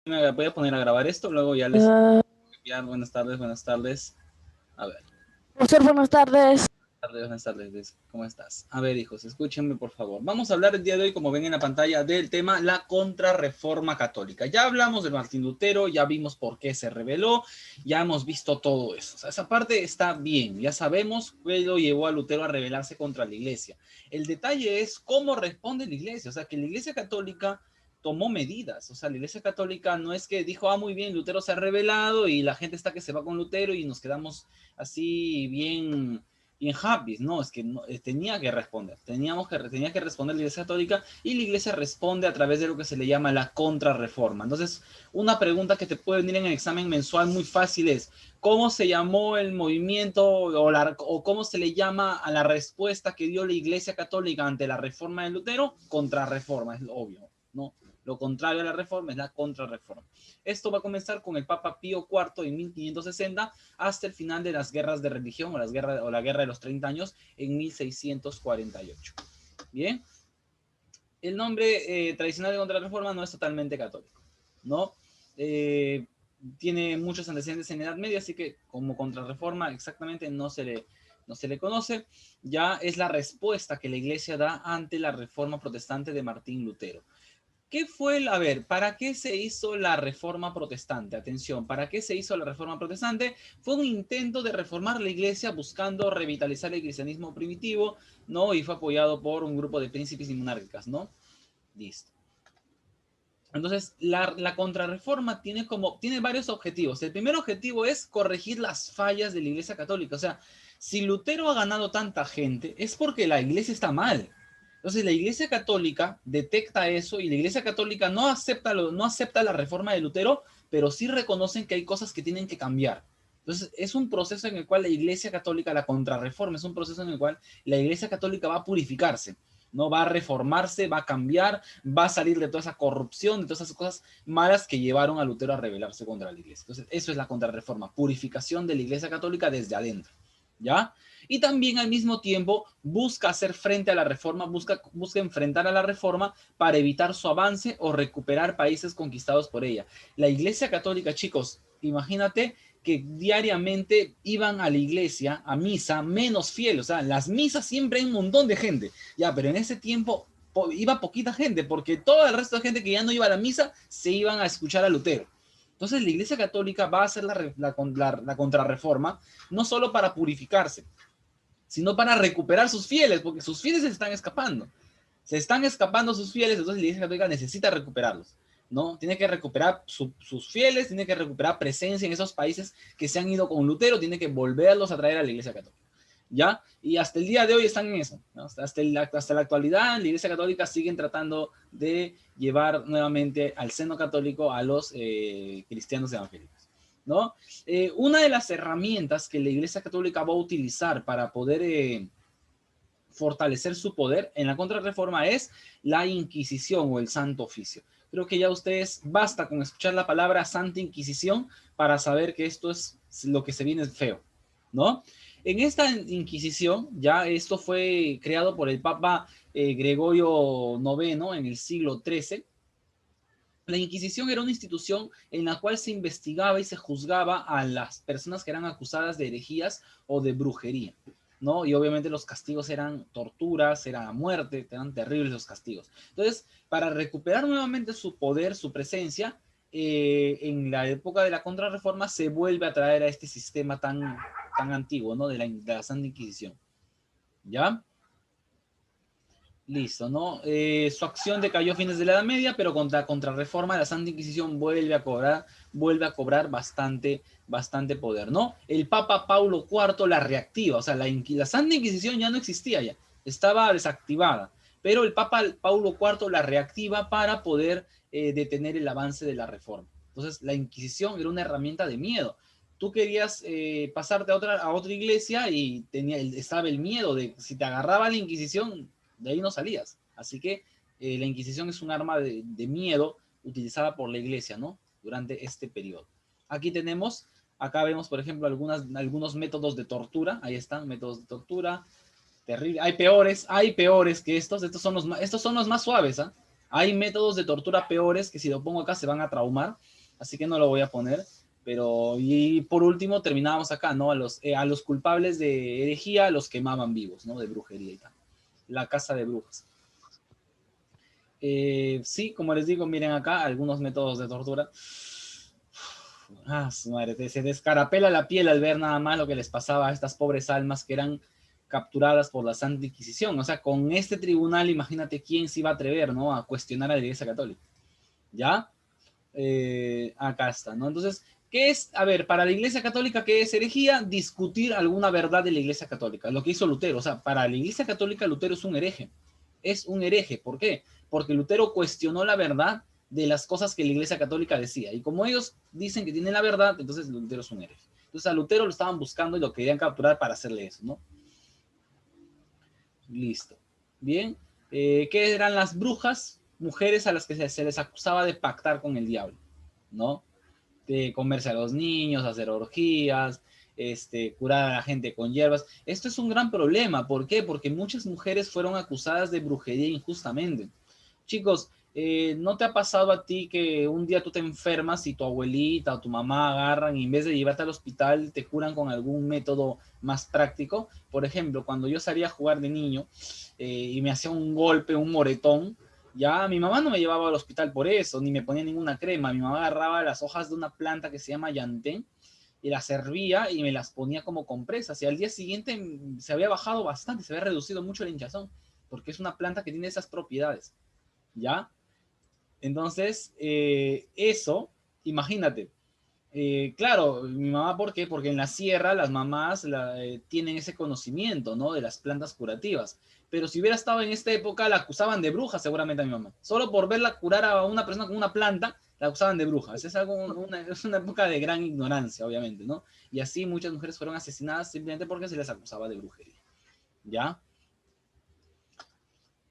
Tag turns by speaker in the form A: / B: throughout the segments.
A: Voy a poner a grabar esto, luego ya les
B: Ah,
A: enviar buenas tardes, buenas tardes. A ver,
B: profesor, buenas tardes.
A: buenas tardes, ¿cómo estás? A ver, hijos, escúchenme por favor. Vamos a hablar el día de hoy, como ven en la pantalla, del tema la contrarreforma católica. Ya hablamos de Martín Lutero, ya vimos por qué se rebeló, ya hemos visto todo eso. O sea, esa parte está bien, ya sabemos qué lo llevó a Lutero a rebelarse contra la iglesia. El detalle es cómo responde la iglesia, o sea, que la iglesia católica tomó medidas, o sea, la iglesia católica no es que dijo, muy bien, Lutero se ha rebelado y la gente está que se va con Lutero y nos quedamos así bien happy, no, es que no, tenía que responder, tenía que responder la iglesia católica y la iglesia responde a través de lo que se le llama la contrarreforma. Entonces, una pregunta que te puede venir en el examen mensual muy fácil es, ¿cómo se llamó el movimiento o cómo se le llama a la respuesta que dio la iglesia católica ante la reforma de Lutero? Contrarreforma, es obvio, ¿no? Lo contrario a la reforma es la contrarreforma. Esto va a comenzar con el Papa Pío IV en 1560 hasta el final de las guerras de religión o la guerra de los 30 años en 1648. Bien, el nombre tradicional de contrarreforma no es totalmente católico, ¿no? Tiene muchos antecedentes en la Edad Media, así que como contrarreforma exactamente no se le conoce. Ya es la respuesta que la iglesia da ante la reforma protestante de Martín Lutero. ¿Qué fue, a ver, para qué se hizo la reforma protestante? Atención, ¿para qué se hizo la reforma protestante? Fue un intento de reformar la iglesia buscando revitalizar el cristianismo primitivo, ¿no? Y fue apoyado por un grupo de príncipes y monárquicas, ¿no? Listo. Entonces, la contrarreforma tiene varios objetivos. El primer objetivo es corregir las fallas de la iglesia católica. O sea, si Lutero ha ganado tanta gente, es porque la iglesia está mal. Entonces, la iglesia católica detecta eso y la iglesia católica no acepta la reforma de Lutero, pero sí reconocen que hay cosas que tienen que cambiar. Entonces, es un proceso en el cual la iglesia católica, la contrarreforma, es un proceso en el cual la iglesia católica va a purificarse, ¿no? Va a reformarse, va a cambiar, va a salir de toda esa corrupción, de todas esas cosas malas que llevaron a Lutero a rebelarse contra la iglesia. Entonces, eso es la contrarreforma, purificación de la iglesia católica desde adentro, ¿ya? Y también al mismo tiempo busca hacer frente a la reforma, busca enfrentar a la reforma para evitar su avance o recuperar países conquistados por ella. La iglesia católica, chicos, imagínate que diariamente iban a la iglesia, a misa, menos fieles. O sea, las misas siempre hay un montón de gente. Ya, pero en ese tiempo iba poquita gente, porque todo el resto de gente que ya no iba a la misa se iban a escuchar a Lutero. Entonces la iglesia católica va a hacer la contrarreforma, no solo para purificarse, sino para recuperar sus fieles, porque sus fieles se están escapando. Se están escapando sus fieles, entonces la iglesia católica necesita recuperarlos, ¿no? Tiene que recuperar sus fieles, tiene que recuperar presencia en esos países que se han ido con Lutero, tiene que volverlos a traer a la iglesia católica, ¿ya? Y hasta el día de hoy están en eso, ¿no? Hasta la actualidad, la iglesia católica siguen tratando de llevar nuevamente al seno católico a los cristianos evangélicos, ¿no? Una de las herramientas que la iglesia católica va a utilizar para poder fortalecer su poder en la contrarreforma es la Inquisición o el Santo Oficio. Creo que ya ustedes basta con escuchar la palabra Santa Inquisición para saber que esto es lo que se viene feo, ¿no? En esta Inquisición, ya esto fue creado por el Papa Gregorio IX en el siglo XIII. La Inquisición era una institución en la cual se investigaba y se juzgaba a las personas que eran acusadas de herejías o de brujería, ¿no? Y obviamente los castigos eran torturas, era muerte, eran terribles los castigos. Entonces, para recuperar nuevamente su poder, su presencia, en la época de la Contrarreforma se vuelve a traer a este sistema tan antiguo, ¿no? De la Santa Inquisición, ¿ya? Listo, ¿no? Su acción decayó a fines de la Edad Media, pero contra reforma la Santa Inquisición vuelve a cobrar bastante poder, ¿no? El Papa Paulo IV la reactiva, o sea, la Santa Inquisición ya no existía ya, estaba desactivada, pero el Papa Paulo IV la reactiva para poder detener el avance de la reforma. Entonces, la Inquisición era una herramienta de miedo. Tú querías pasarte a otra iglesia y estaba el miedo de si te agarraba la Inquisición, de ahí no salías. Así que la Inquisición es un arma de miedo utilizada por la iglesia, ¿no? Durante este periodo. Acá vemos, por ejemplo, algunos métodos de tortura. Ahí están, métodos de tortura. Terrible. Hay peores que estos son los más suaves, ¿eh? Hay métodos de tortura peores que si lo pongo acá se van a traumar. así que no lo voy a poner. Pero, y por último, terminábamos acá, ¿no? A los culpables de herejía los quemaban vivos, ¿no? De brujería y tal. La casa de brujas. Sí, como les digo, miren acá algunos métodos de tortura. Su madre, se descarapela la piel al ver nada más lo que les pasaba a estas pobres almas que eran capturadas por la Santa Inquisición. O sea, con este tribunal, imagínate quién se iba a atrever, ¿no? A cuestionar a la Iglesia Católica. ¿Ya? Acá está, ¿no? Entonces, ¿qué es? A ver, para la Iglesia Católica, ¿qué es herejía? Discutir alguna verdad de la Iglesia Católica. Lo que hizo Lutero. O sea, para la Iglesia Católica, Lutero es un hereje. Es un hereje. ¿Por qué? Porque Lutero cuestionó la verdad de las cosas que la Iglesia Católica decía. Y como ellos dicen que tienen la verdad, entonces Lutero es un hereje. Entonces a Lutero lo estaban buscando y lo querían capturar para hacerle eso, ¿no? Listo. Bien. ¿Qué eran las brujas? Mujeres a las que se les acusaba de pactar con el diablo, ¿no? De comerse a los niños, hacer orgías, curar a la gente con hierbas. Esto es un gran problema. ¿Por qué? Porque muchas mujeres fueron acusadas de brujería injustamente. Chicos, ¿no te ha pasado a ti que un día tú te enfermas y tu abuelita o tu mamá agarran y en vez de llevarte al hospital te curan con algún método más práctico? Por ejemplo, cuando yo salía a jugar de niño y me hacía un golpe, un moretón, ya mi mamá no me llevaba al hospital por eso, ni me ponía ninguna crema. Mi mamá agarraba las hojas de una planta que se llama llantén y las hervía y me las ponía como compresas. Y al día siguiente se había bajado bastante, se había reducido mucho el hinchazón, porque es una planta que tiene esas propiedades. ¿Ya? Entonces, eso, imagínate. Claro, mi mamá, ¿por qué? Porque en la sierra las mamás tienen ese conocimiento, ¿no? De las plantas curativas. Pero si hubiera estado en esta época, la acusaban de bruja seguramente a mi mamá. Solo por verla curar a una persona con una planta, la acusaban de bruja. Es es una época de gran ignorancia, obviamente, ¿no? Y así muchas mujeres fueron asesinadas simplemente porque se les acusaba de brujería. ¿Ya?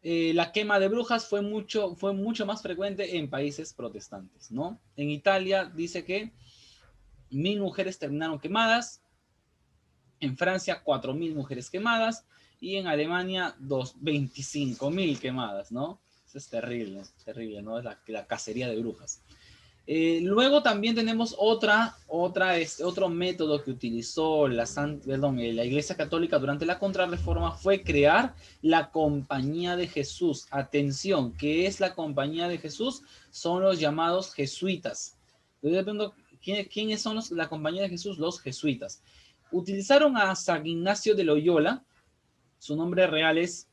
A: La quema de brujas fue mucho más frecuente en países protestantes, ¿no? En Italia dice que 1000 mujeres terminaron quemadas, en Francia 4000 mujeres quemadas y en Alemania 25.000 quemadas, ¿no? Eso es terrible, ¿no? Es la cacería de brujas. Luego también tenemos otro método que utilizó la Iglesia Católica durante la Contrarreforma fue crear la Compañía de Jesús. Atención, ¿qué es la Compañía de Jesús? Son los llamados jesuitas. Entonces, pregunto, ¿quiénes son la Compañía de Jesús? Los jesuitas. Utilizaron a San Ignacio de Loyola, su nombre real es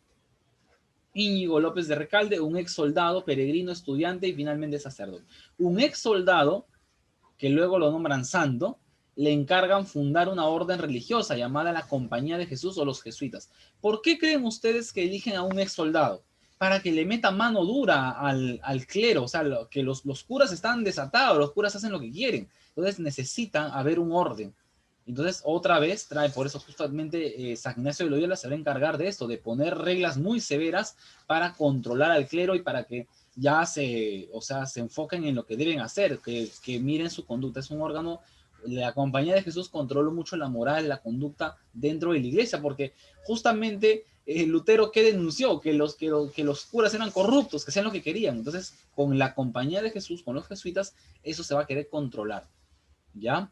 A: Íñigo López de Recalde, un ex soldado, peregrino, estudiante y finalmente sacerdote. Un ex soldado, que luego lo nombran santo, le encargan fundar una orden religiosa llamada la Compañía de Jesús o los jesuitas. ¿Por qué creen ustedes que eligen a un ex soldado? Para que le meta mano dura al clero, o sea, que los curas están desatados, los curas hacen lo que quieren. Entonces necesitan haber un orden. Entonces, otra vez trae, por eso justamente San Ignacio de Loyola se va a encargar de esto, de poner reglas muy severas para controlar al clero y para que ya se enfoquen en lo que deben hacer, que miren su conducta. Es un órgano, la Compañía de Jesús controla mucho la moral, la conducta dentro de la iglesia, porque justamente Lutero, ¿qué denunció? Que los curas eran corruptos, que hacían lo que querían. Entonces, con la Compañía de Jesús, con los jesuitas, eso se va a querer controlar, ¿ya?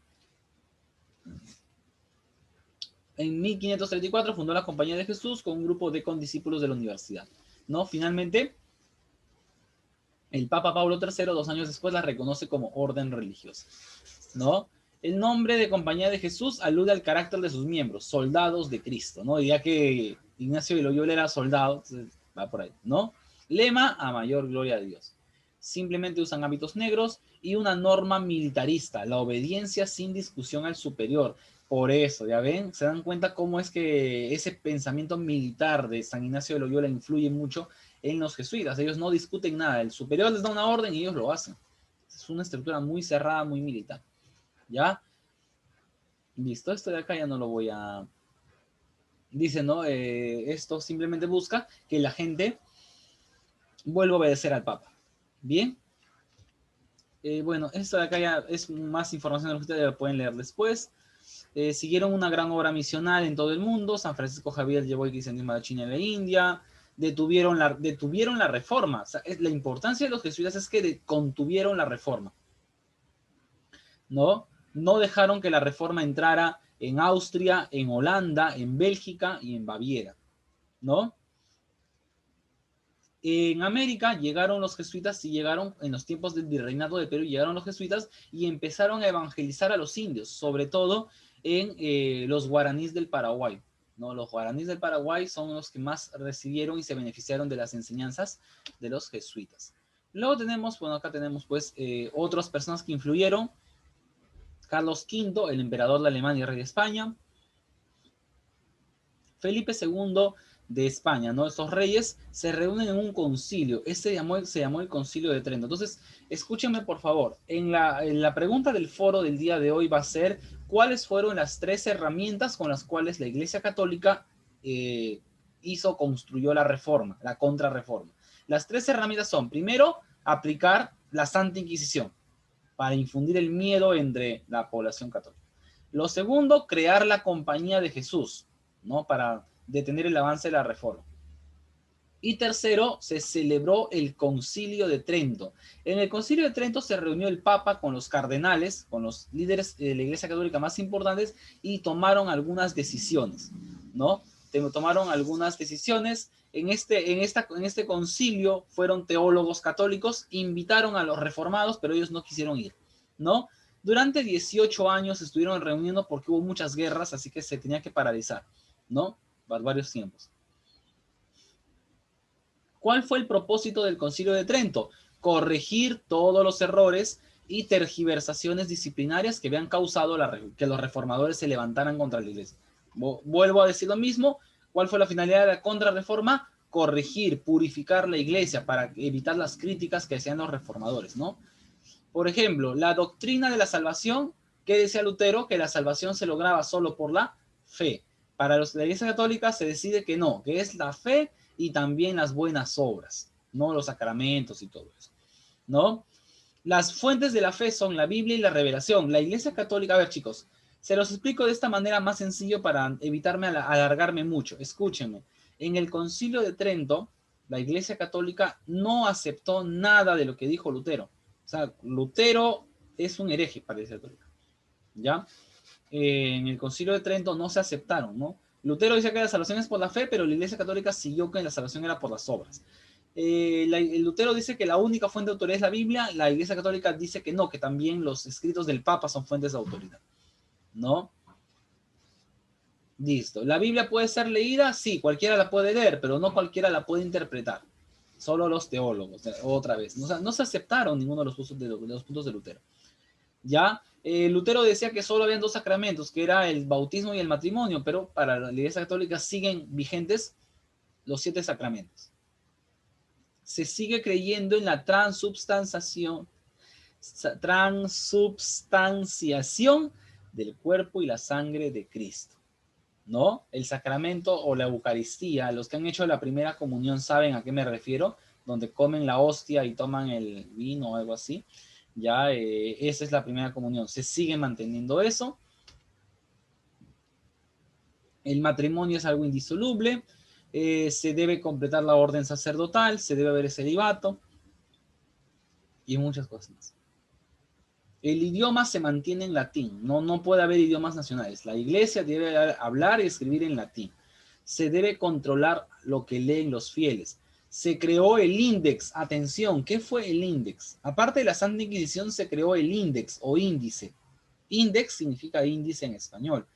A: En 1534 fundó la Compañía de Jesús con un grupo de condiscípulos de la universidad, ¿no? Finalmente, el Papa Pablo III, 2 años después, la reconoce como orden religiosa, ¿no? El nombre de Compañía de Jesús alude al carácter de sus miembros, soldados de Cristo, ¿no? Y ya que Ignacio de Loyola era soldado, entonces va por ahí, ¿no? Lema, a mayor gloria de Dios. Simplemente usan hábitos negros y una norma militarista, la obediencia sin discusión al superior. Por eso, ya ven, se dan cuenta cómo es que ese pensamiento militar de San Ignacio de Loyola influye mucho en los jesuitas. Ellos no discuten nada, el superior les da una orden y ellos lo hacen. Es una estructura muy cerrada, muy militar. ¿Ya? Listo, esto de acá ya no lo voy a... Dice, ¿no? Esto simplemente busca que la gente vuelva a obedecer al Papa. Bien. Bueno, esto de acá ya es más información de lo que ustedes lo pueden leer después. Siguieron una gran obra misional en todo el mundo. San Francisco Javier llevó el cristianismo a China y la India. Detuvieron la reforma. O sea, la importancia de los jesuitas es que contuvieron la reforma. ¿no? No dejaron que la reforma entrara en Austria, en Holanda, en Bélgica y en Baviera, ¿no? En América llegaron los jesuitas y llegaron en los tiempos del virreinato de Perú, llegaron los jesuitas y empezaron a evangelizar a los indios, sobre todo en los guaraníes del Paraguay, ¿no? Los guaraníes del Paraguay son los que más recibieron y se beneficiaron de las enseñanzas de los jesuitas. Luego tenemos, bueno, acá tenemos pues otras personas que influyeron. Carlos V, el emperador de Alemania y rey de España. Felipe II de España, ¿no? Estos reyes se reúnen en un concilio. Se llamó el Concilio de Trento. Entonces, escúchenme por favor. En la pregunta del foro del día de hoy va a ser ¿cuáles fueron las 3 herramientas con las cuales la Iglesia Católica construyó la reforma, la contrarreforma? Las 3 herramientas son, primero, aplicar la Santa Inquisición para infundir el miedo entre la población católica. Lo segundo, crear la Compañía de Jesús, ¿no? Para detener el avance de la reforma. Y tercero, se celebró el Concilio de Trento. En el Concilio de Trento se reunió el Papa con los cardenales, con los líderes de la Iglesia Católica más importantes y tomaron algunas decisiones, ¿no? Tomaron algunas decisiones. En este concilio fueron teólogos católicos, invitaron a los reformados, pero ellos no quisieron ir, ¿no? Durante 18 años estuvieron reuniendo porque hubo muchas guerras, así que se tenía que paralizar, ¿no? Varios tiempos. ¿Cuál fue el propósito del Concilio de Trento? Corregir todos los errores y tergiversaciones disciplinarias que habían causado que los reformadores se levantaran contra la Iglesia. Vuelvo a decir lo mismo. ¿Cuál fue la finalidad de la contrarreforma? Corregir, purificar la Iglesia para evitar las críticas que hacían los reformadores, ¿no? Por ejemplo, la doctrina de la salvación, ¿qué decía Lutero? Que la salvación se lograba solo por la fe. Para la Iglesia Católica se decide que no, que es la fe y también las buenas obras, no los sacramentos y todo eso, ¿no? Las fuentes de la fe son la Biblia y la revelación. La Iglesia Católica, a ver chicos, se los explico de esta manera más sencillo para evitarme alargarme mucho. Escúchenme, en el Concilio de Trento, la Iglesia Católica no aceptó nada de lo que dijo Lutero. O sea, Lutero es un hereje para la Iglesia Católica, ¿ya? En el Concilio de Trento no se aceptaron, ¿no? Lutero decía que la salvación es por la fe, pero la Iglesia Católica siguió que la salvación era por las obras. Lutero dice que la única fuente de autoridad es la Biblia, la Iglesia Católica dice que no, que también los escritos del Papa son fuentes de autoridad, ¿no? Listo. ¿La Biblia puede ser leída? Sí, cualquiera la puede leer, pero no cualquiera la puede interpretar. Solo los teólogos, otra vez. O sea, no se aceptaron ninguno de los puntos de Lutero. ¿Ya? Lutero decía que solo habían 2 sacramentos, que era el bautismo y el matrimonio, pero para la Iglesia Católica siguen vigentes los 7 sacramentos. Se sigue creyendo en la transubstanciación del cuerpo y la sangre de Cristo, ¿no? El sacramento o la Eucaristía, los que han hecho la primera comunión saben a qué me refiero, donde comen la hostia y toman el vino o algo así. Ya, esa es la primera comunión. Se sigue manteniendo eso. El matrimonio es algo indisoluble. Se debe completar la orden sacerdotal, se debe haber celibato y muchas cosas más. El idioma se mantiene en latín, no puede haber idiomas nacionales. La iglesia debe hablar y escribir en latín. Se debe controlar lo que leen los fieles. Se creó el índex. Atención, ¿qué fue el índex? Aparte de la Santa Inquisición, se creó el índex o índice. Índex significa índice en español.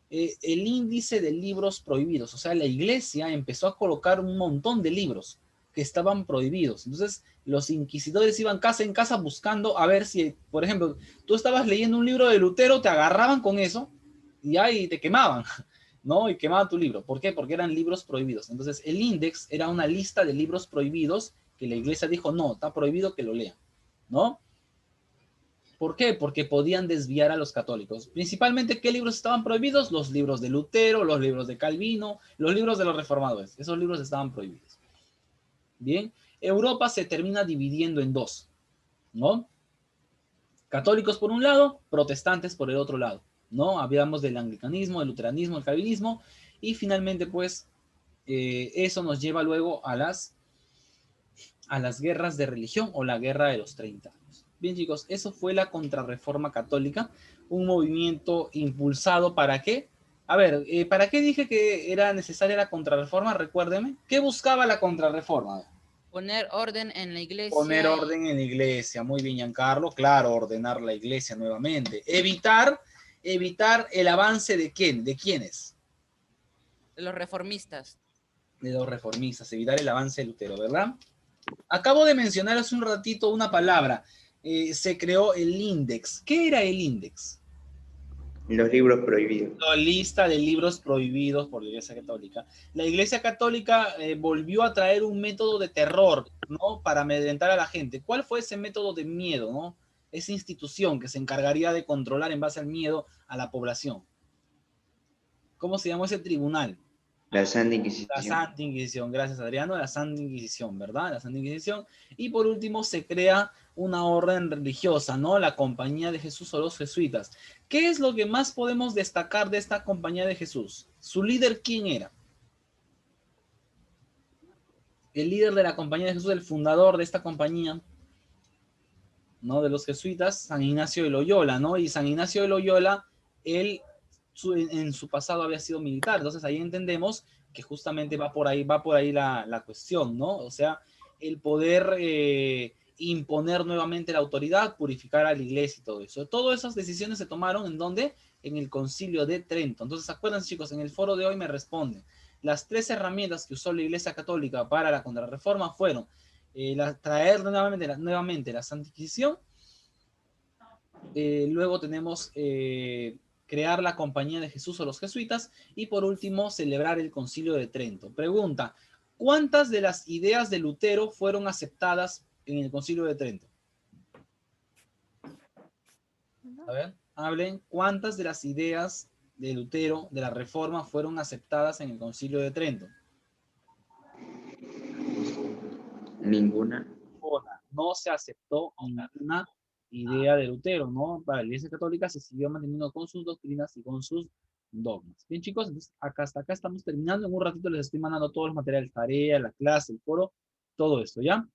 A: El índice de libros prohibidos. O sea, la iglesia empezó a colocar un montón de libros que estaban prohibidos. Entonces, los inquisidores iban casa en casa buscando a ver si, por ejemplo, tú estabas leyendo un libro de Lutero, te agarraban con eso y ahí te quemaban, ¿no? Y quemaban tu libro. ¿Por qué? Porque eran libros prohibidos. Entonces, el índex era una lista de libros prohibidos que la iglesia dijo, no, está prohibido que lo lean, ¿no? ¿Por qué? Porque podían desviar a los católicos. Principalmente, ¿qué libros estaban prohibidos? Los libros de Lutero, los libros de Calvino, los libros de los reformadores. Esos libros estaban prohibidos. Bien, Europa se termina dividiendo en 2, ¿no? Católicos por un lado, protestantes por el otro lado, ¿no? Hablamos del anglicanismo, del luteranismo, el calvinismo, y finalmente, pues, eso nos lleva luego a las guerras de religión o la guerra de los 30 años. Bien, chicos, eso fue la Contrarreforma Católica, un movimiento impulsado ¿para qué? A ver, ¿para qué dije que era necesaria la Contrarreforma? Recuérdeme. ¿Qué buscaba la Contrarreforma?
C: Poner orden en la
A: Poner
C: iglesia.
A: orden en la iglesia. Muy bien, Giancarlo. Claro, ordenar la iglesia nuevamente. Evitar el avance de quién, de quiénes,
C: De los reformistas.
A: de los reformistas, evitar el avance de Lutero, ¿verdad? Acabo de mencionar hace un ratito una palabra. Se creó el índex. ¿Qué era el índex?
D: Los libros prohibidos.
A: La lista de libros prohibidos por la Iglesia Católica. La Iglesia Católica volvió a traer un método de terror, ¿no? Para amedrentar a la gente. ¿Cuál fue ese método de miedo, ¿no? Esa institución que se encargaría de controlar en base al miedo a la población. ¿Cómo se llamó ese tribunal?
D: La Santa Inquisición.
A: La Santa Inquisición, gracias Adriano, la Santa Inquisición, ¿verdad? La Santa Inquisición. Y por último se crea una orden religiosa, ¿no? La Compañía de Jesús o los jesuitas. ¿Qué es lo que más podemos destacar de esta Compañía de Jesús? ¿Su líder quién era? El líder de la Compañía de Jesús, el fundador de esta compañía, ¿no? De los jesuitas, San Ignacio de Loyola, ¿no? Y San Ignacio de Loyola, él en su pasado había sido militar, entonces ahí entendemos que justamente va por ahí la cuestión, ¿no? O sea, el poder imponer nuevamente la autoridad, purificar a la iglesia y todo eso. Todas esas decisiones se tomaron en donde, en el Concilio de Trento. Entonces, acuérdense, chicos, en el foro de hoy me responden. Las 3 herramientas que usó la Iglesia Católica para la Contrarreforma fueron traer nuevamente la Santa Inquisición. Luego tenemos crear la Compañía de Jesús o los jesuitas, y por último celebrar el Concilio de Trento. Pregunta, ¿cuántas de las ideas de Lutero fueron aceptadas en el Concilio de Trento? A ver, hablen, ¿cuántas de las ideas de Lutero, de la Reforma, fueron aceptadas en el Concilio de Trento?
D: Ninguna.
A: No se aceptó ninguna idea de Lutero, ¿no? Para la Iglesia Católica se siguió manteniendo con sus doctrinas y con sus dogmas. Bien, chicos, entonces hasta acá estamos terminando. En un ratito les estoy mandando todos los materiales, tarea, la clase, el foro, todo esto, ¿ya?